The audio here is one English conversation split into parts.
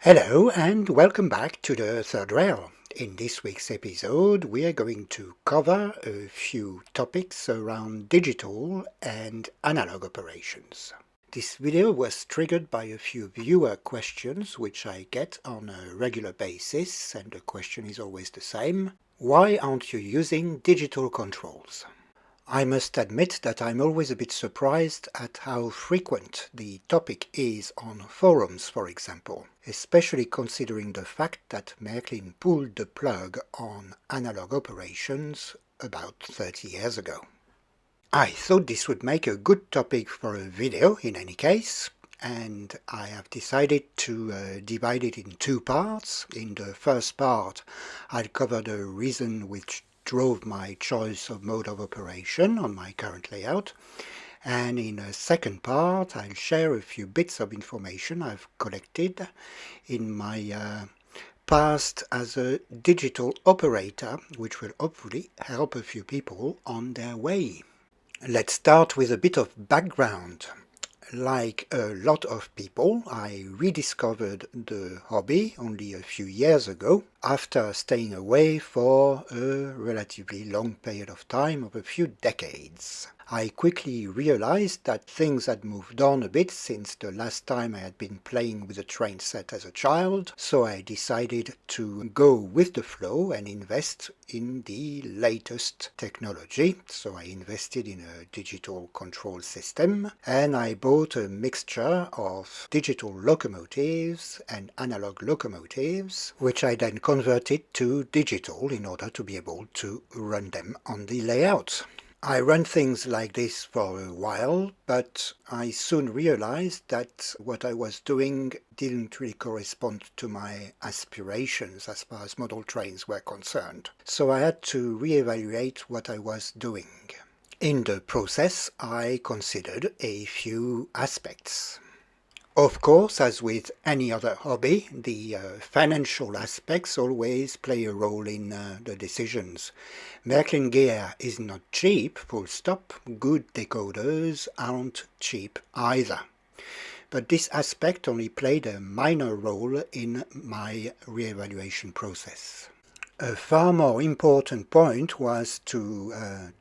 Hello and welcome back to the third rail. In this week's episode we are going to cover a few topics around digital and analog operations. This video was triggered by a few viewer questions which I get on a regular basis, and the question is always the same: why aren't you using digital controls? I must admit that I'm always a bit surprised at how frequent the topic is on forums, for example, especially considering the fact that Märklin pulled the plug on analog operations about 30 years ago. I thought this would make a good topic for a video in any case, and I have decided to divide it in two parts. In the first part, I'll cover the reason which drove my choice of mode of operation on my current layout, and in a second part I'll share a few bits of information I've collected in my past as a digital operator, which will hopefully help a few people on their way. Let's start with a bit of background. Like a lot of people, I rediscovered the hobby only a few years ago, after staying away for a relatively long period of time of a few decades. I quickly realized that things had moved on a bit since the last time I had been playing with a train set as a child, so I decided to go with the flow and invest in the latest technology. So I invested in a digital control system, and I bought a mixture of digital locomotives and analog locomotives, which I then converted to digital in order to be able to run them on the layout. I ran things like this for a while, but I soon realized that what I was doing didn't really correspond to my aspirations as far as model trains were concerned. So I had to reevaluate what I was doing. In the process, I considered a few aspects. Of course, as with any other hobby, the financial aspects always play a role in the decisions. Märklin gear is not cheap, full stop. Good decoders aren't cheap either. But this aspect only played a minor role in my re-evaluation process. A far more important point was to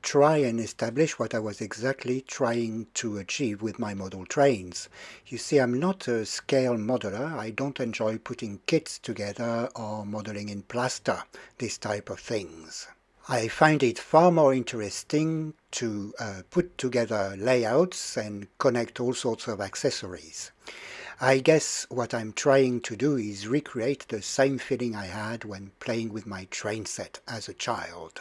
try and establish what I was exactly trying to achieve with my model trains. You see, I'm not a scale modeler. I don't enjoy putting kits together or modeling in plaster, this type of things. I find it far more interesting to put together layouts and connect all sorts of accessories. I guess what I'm trying to do is recreate the same feeling I had when playing with my train set as a child.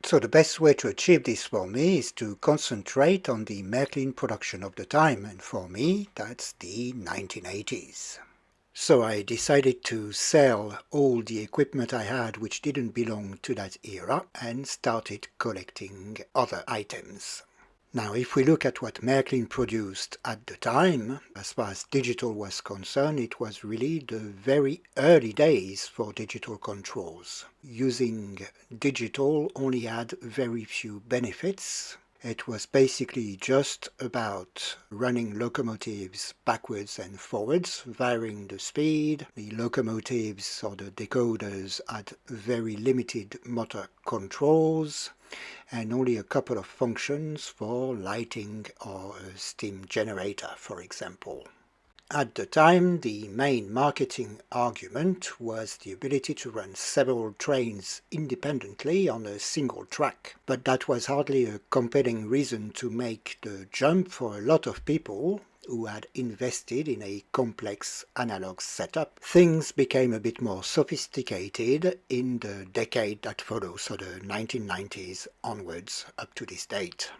So the best way to achieve this for me is to concentrate on the Märklin production of the time, and for me that's the 1980s. So I decided to sell all the equipment I had which didn't belong to that era and started collecting other items. Now, if we look at what Märklin produced at the time, as far as digital was concerned, it was really the very early days for digital controls. Using digital only had very few benefits. It was basically just about running locomotives backwards and forwards, varying the speed. The locomotives or the decoders had very limited motor controls, and only a couple of functions for lighting or a steam generator, for example. At the time, the main marketing argument was the ability to run several trains independently on a single track, but that was hardly a compelling reason to make the jump for a lot of people who had invested in a complex analog setup. Things became a bit more sophisticated in the decade that followed, so the 1990s onwards up to this date.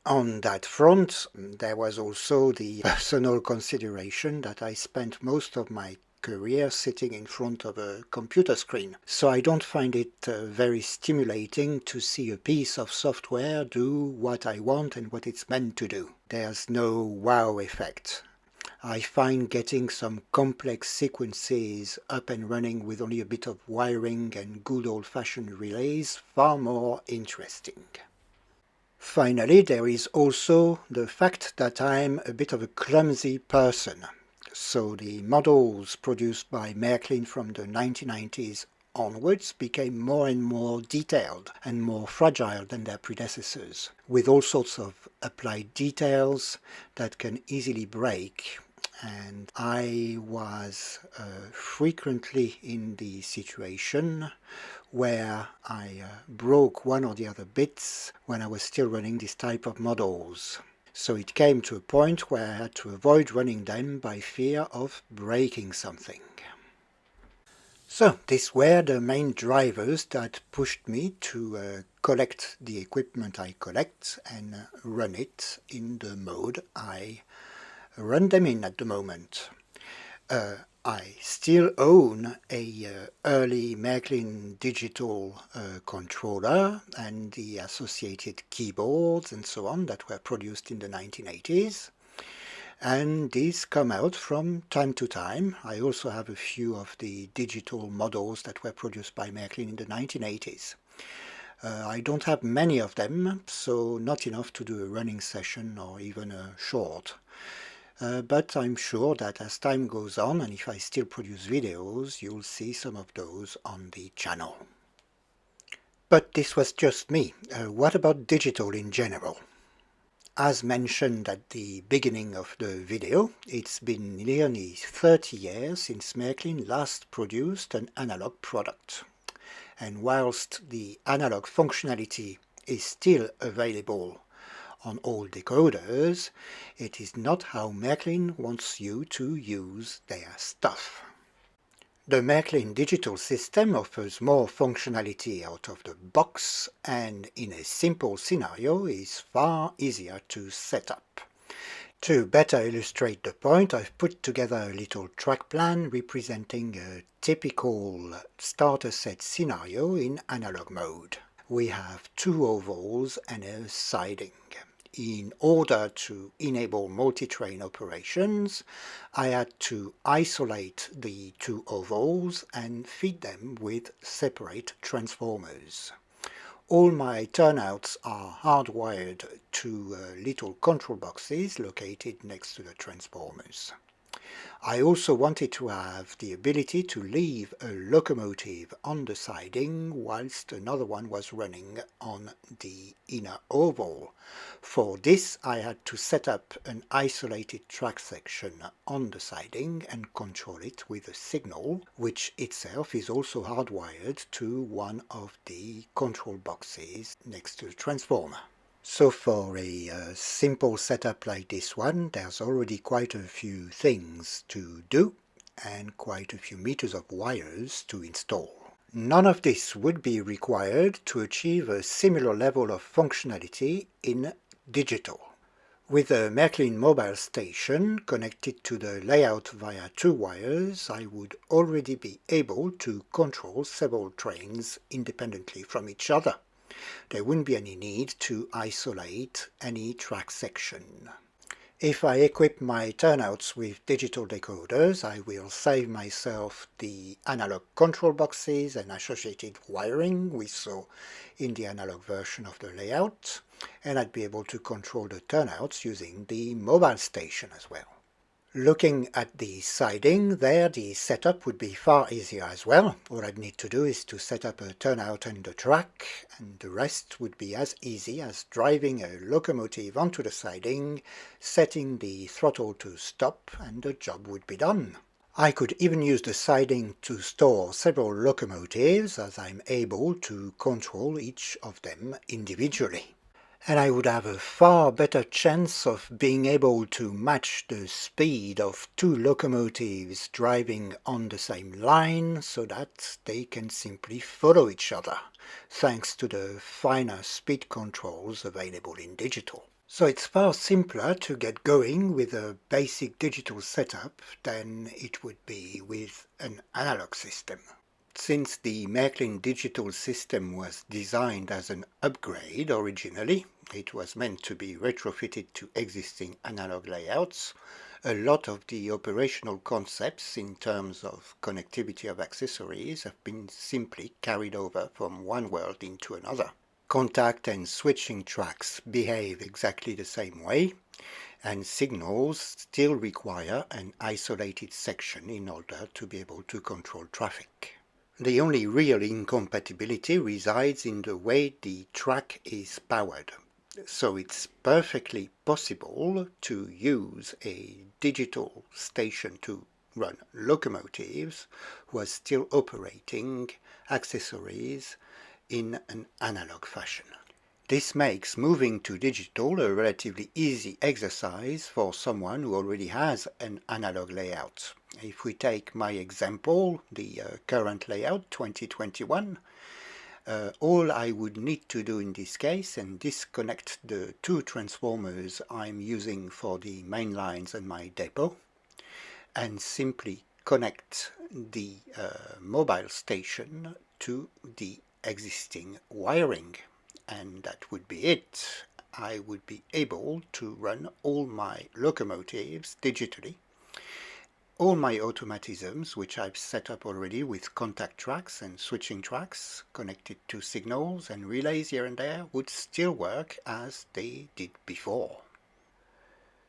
On that front, there was also the personal consideration that I spent most of my career sitting in front of a computer screen, so I don't find it very stimulating to see a piece of software do what I want and what it's meant to do. There's no wow effect. I find getting some complex sequences up and running with only a bit of wiring and good old-fashioned relays far more interesting. Finally, there is also the fact that I'm a bit of a clumsy person. So the models produced by Märklin from the 1990s onwards became more and more detailed and more fragile than their predecessors, with all sorts of applied details that can easily break. And I was frequently in the situation where I broke one or the other bits when I was still running this type of models. So it came to a point where I had to avoid running them by fear of breaking something. So these were the main drivers that pushed me to collect the equipment I collect and run it in the mode I run them in at the moment. I still own a early Märklin digital controller and the associated keyboards and so on that were produced in the 1980s. And these come out from time to time. I also have a few of the digital models that were produced by Märklin in the 1980s. I don't have many of them, so not enough to do a running session or even a short. But I'm sure that as time goes on, and if I still produce videos, you'll see some of those on the channel. But this was just me. What about digital in general? As mentioned at the beginning of the video, it's been nearly 30 years since Märklin last produced an analog product. And whilst the analog functionality is still available on all decoders, it is not how Märklin wants you to use their stuff. The Märklin digital system offers more functionality out of the box and in a simple scenario is far easier to set up. To better illustrate the point, I've put together a little track plan representing a typical starter set scenario in analog mode. We have two ovals and a siding. In order to enable multi-train operations, I had to isolate the two ovals and feed them with separate transformers. All my turnouts are hardwired to little control boxes located next to the transformers. I also wanted to have the ability to leave a locomotive on the siding whilst another one was running on the inner oval. For this I had to set up an isolated track section on the siding and control it with a signal, which itself is also hardwired to one of the control boxes next to the transformer. So for a simple setup like this one, there's already quite a few things to do and quite a few meters of wires to install. None of this would be required to achieve a similar level of functionality in digital. With a Märklin mobile station connected to the layout via two wires, I would already be able to control several trains independently from each other. There wouldn't be any need to isolate any track section. If I equip my turnouts with digital decoders, I will save myself the analog control boxes and associated wiring we saw in the analog version of the layout, and I'd be able to control the turnouts using the mobile station as well. Looking at the siding there, the setup would be far easier as well. All I'd need to do is to set up a turnout and a track, and the rest would be as easy as driving a locomotive onto the siding, setting the throttle to stop, and the job would be done. I could even use the siding to store several locomotives, as I'm able to control each of them individually. And I would have a far better chance of being able to match the speed of two locomotives driving on the same line so that they can simply follow each other, thanks to the finer speed controls available in digital. So it's far simpler to get going with a basic digital setup than it would be with an analog system. Since the Märklin digital system was designed as an upgrade originally, it was meant to be retrofitted to existing analog layouts. A lot of the operational concepts in terms of connectivity of accessories have been simply carried over from one world into another. Contact and switching tracks behave exactly the same way, and signals still require an isolated section in order to be able to control traffic. The only real incompatibility resides in the way the track is powered. So it's perfectly possible to use a digital station to run locomotives who are still operating accessories in an analog fashion. This makes moving to digital a relatively easy exercise for someone who already has an analog layout. If we take my example, the current layout 2021, all I would need to do in this case and disconnect the two transformers I'm using for the main lines and my depot and simply connect the mobile station to the existing wiring. And that would be it. I would be able to run all my locomotives digitally, all my automatisms, which I've set up already with contact tracks and switching tracks connected to signals and relays here and there, would still work as they did before.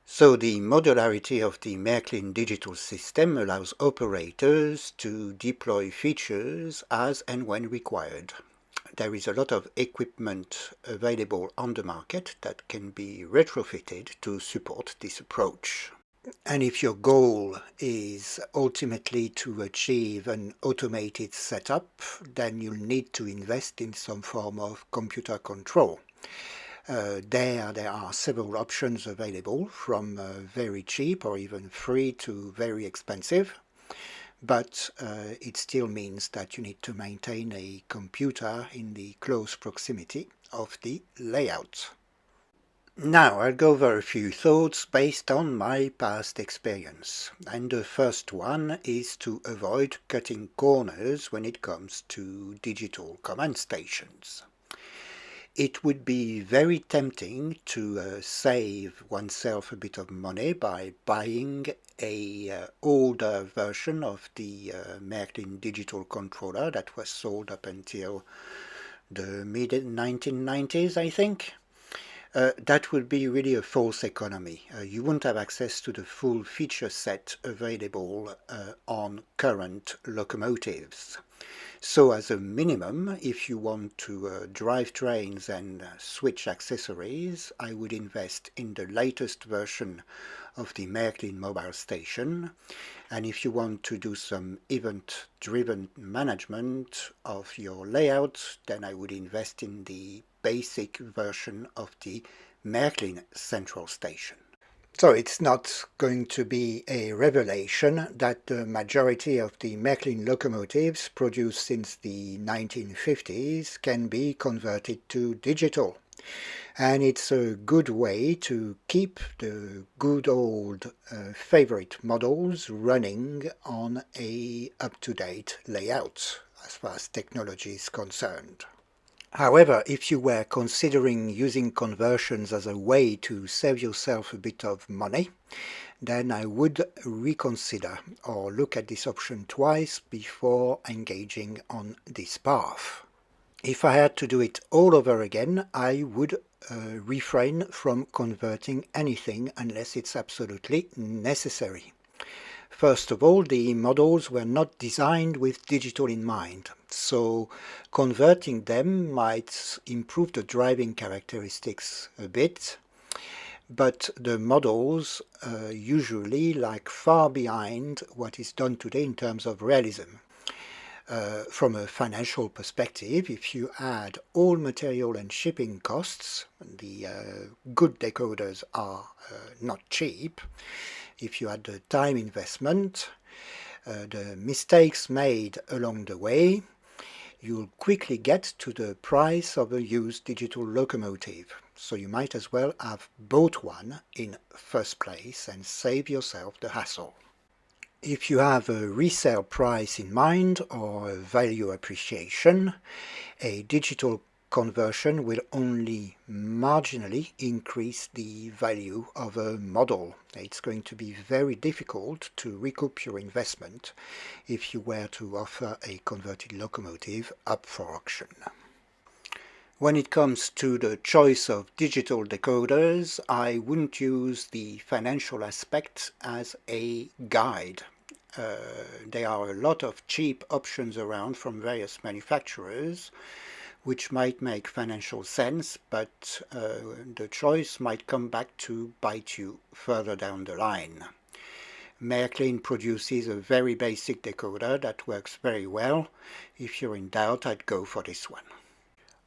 So the modularity of the Märklin digital system allows operators to deploy features as and when required. There is a lot of equipment available on the market that can be retrofitted to support this approach. And if your goal is ultimately to achieve an automated setup, then you'll need to invest in some form of computer control. There are several options available, from very cheap or even free to very expensive. But it still means that you need to maintain a computer in the close proximity of the layout. Now I'll go over a few thoughts based on my past experience. And the first one is to avoid cutting corners when it comes to digital command stations. It would be very tempting to save oneself a bit of money by buying a older version of the Märklin digital controller that was sold up until the mid-1990s, I think. That would be really a false economy. You wouldn't have access to the full feature set available on current locomotives. So as a minimum, if you want to drive trains and switch accessories, I would invest in the latest version of the Märklin mobile station. And if you want to do some event-driven management of your layout, then I would invest in the basic version of the Märklin central station. So it's not going to be a revelation that the majority of the Märklin locomotives produced since the 1950s can be converted to digital. And it's a good way to keep the good old favorite models running on a up-to-date layout as far as technology is concerned. However, if you were considering using conversions as a way to save yourself a bit of money, then I would reconsider or look at this option twice before engaging on this path. If I had to do it all over again, I would refrain from converting anything unless it's absolutely necessary. First of all, the models were not designed with digital in mind, so converting them might improve the driving characteristics a bit, but the models usually lag far behind what is done today in terms of realism. From a financial perspective, if you add all material and shipping costs, the good decoders are not cheap. If you add the time investment, the mistakes made along the way, you'll quickly get to the price of a used digital locomotive. So you might as well have bought one in first place and save yourself the hassle. If you have a resale price in mind or a value appreciation, a digital conversion will only marginally increase the value of a model. It's going to be very difficult to recoup your investment if you were to offer a converted locomotive up for auction. When it comes to the choice of digital decoders, I wouldn't use the financial aspect as a guide. There are a lot of cheap options around from various manufacturers, which might make financial sense, but the choice might come back to bite you further down the line. Märklin produces a very basic decoder that works very well. If you're in doubt, I'd go for this one.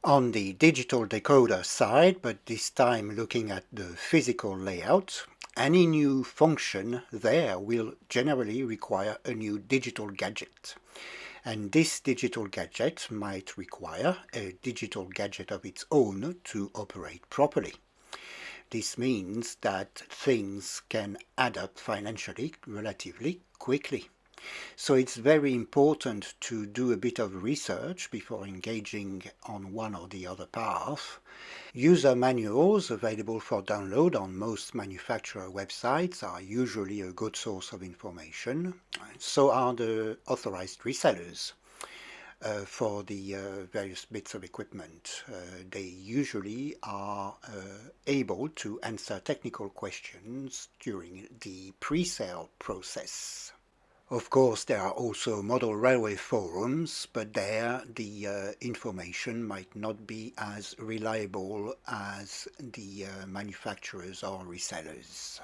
On the digital decoder side, but this time looking at the physical layout, any new function there will generally require a new digital gadget. And this digital gadget might require a digital gadget of its own to operate properly. This means that things can add up financially relatively quickly. So it's very important to do a bit of research before engaging on one or the other path. User manuals available for download on most manufacturer websites are usually a good source of information. So are the authorized resellers for the various bits of equipment. They usually are able to answer technical questions during the pre-sale process. Of course, there are also model railway forums, but there the information might not be as reliable as the manufacturers or resellers.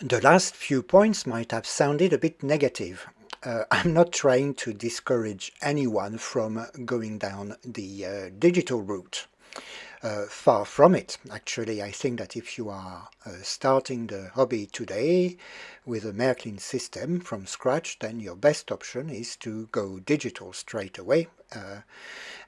The last few points might have sounded a bit negative. I'm not trying to discourage anyone from going down the digital route. Far from it. Actually, I think that if you are starting the hobby today with a Märklin system from scratch, then your best option is to go digital straight away.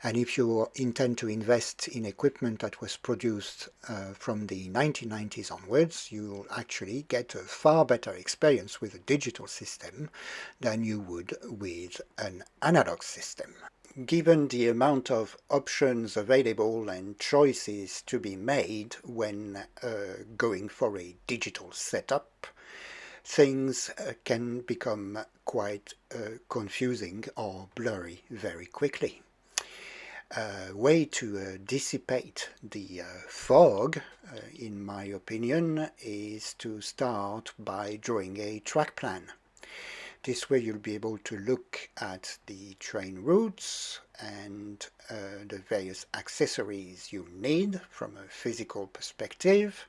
And if you intend to invest in equipment that was produced from the 1990s onwards, you'll actually get a far better experience with a digital system than you would with an analog system. Given the amount of options available and choices to be made when going for a digital setup, things can become quite confusing or blurry very quickly. A way to dissipate the fog, in my opinion, is to start by drawing a track plan. This way you'll be able to look at the train routes and the various accessories you need from a physical perspective.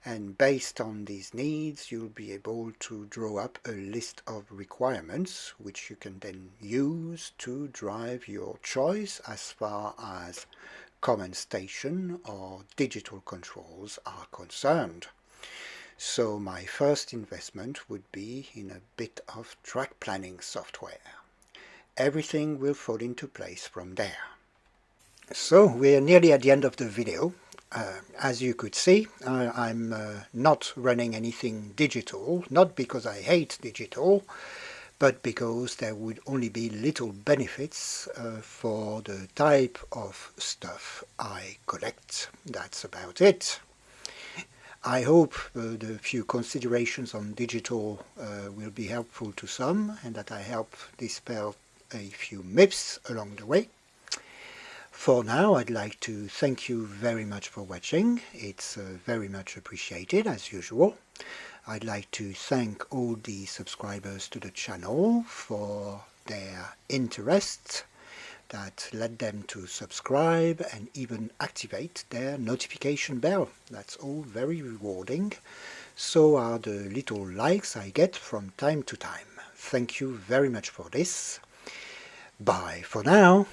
And based on these needs, you'll be able to draw up a list of requirements which you can then use to drive your choice as far as command station or digital controls are concerned. So my first investment would be in a bit of track planning software. Everything will fall into place from there. So we're nearly at the end of the video. As you could see, I'm not running anything digital, not because I hate digital, but because there would only be little benefits for the type of stuff I collect. That's about it. I hope the few considerations on digital will be helpful to some and that I help dispel a few myths along the way. For now, I'd like to thank you very much for watching. It's very much appreciated as usual. I'd like to thank all the subscribers to the channel for their interest that led them to subscribe and even activate their notification bell. That's all very rewarding. So are the little likes I get from time to time. Thank you very much for this. Bye for now.